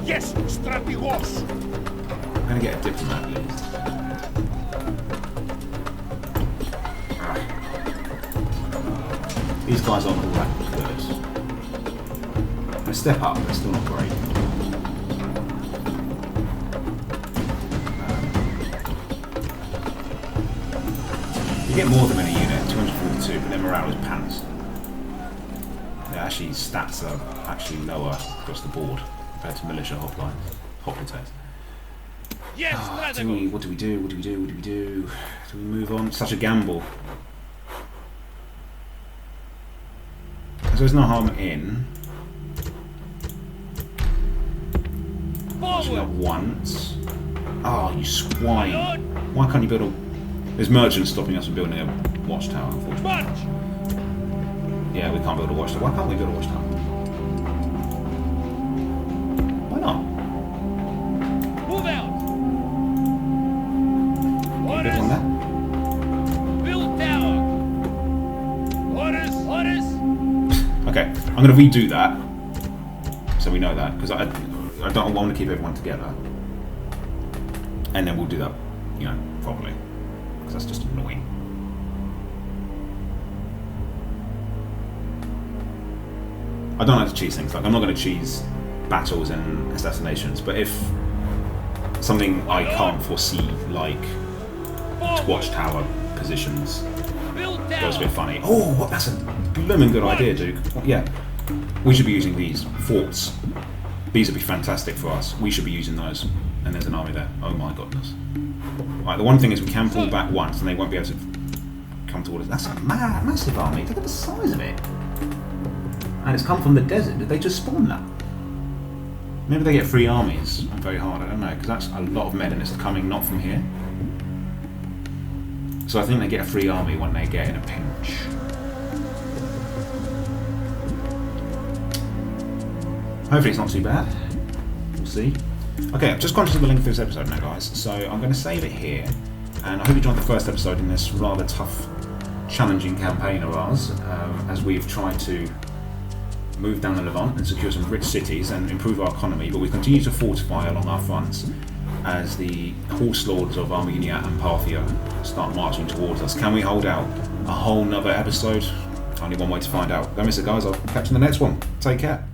Yes, Strategos! I'm going to get a diplomat, please. These guys aren't all that good. They step up, they're still not great. You get more than in a unit, 242, but their morale is pants. Actually, stats are actually lower across the board compared to militia hoplites. Yes, What do we do? What do we do? What do we do? Do we move on? Such a gamble. Because there's no harm in pushing up once. Oh, you swine. Why can't you build a... There's merchants stopping us from building a watchtower, unfortunately. Yeah, we can't build a watchtower. Why can't we build a watchtower? Why not? Move out. Build one there. Build tower. Orders. Orders. Okay, I'm going to redo that, so we know that, because I don't want to keep everyone together, and then we'll do that, you know, properly, because that's just annoying. I don't like to cheese things. Like, I'm not going to cheese battles and assassinations, but if something I can't foresee, like watchtower positions, goes a bit funny. Oh, what? That's a blooming good idea, Duke. Yeah, we should be using these forts. These would be fantastic for us. We should be using those. And there's an army there. Oh my goodness. Right, the one thing is we can pull back once, and they won't be able to come towards us. That's a massive army. Look at the size of it. And it's come from the desert. Did they just spawn that? Maybe they get free armies. Very hard. I don't know, because that's a lot of men, and it's coming not from here. So I think they get a free army when they get in a pinch. Hopefully it's not too bad. We'll see. Okay, I'm just conscious of the length of this episode now, guys, so I'm going to save it here. And I hope you enjoyed the first episode in this rather tough, challenging campaign of ours, as we've tried to move down the Levant and secure some rich cities and improve our economy, but we continue to fortify along our fronts as the horse lords of Armenia and Parthia start marching towards us. Can we hold out a whole nother episode? Only one way to find out. Don't miss it, guys. I'll catch you in the next one. Take care.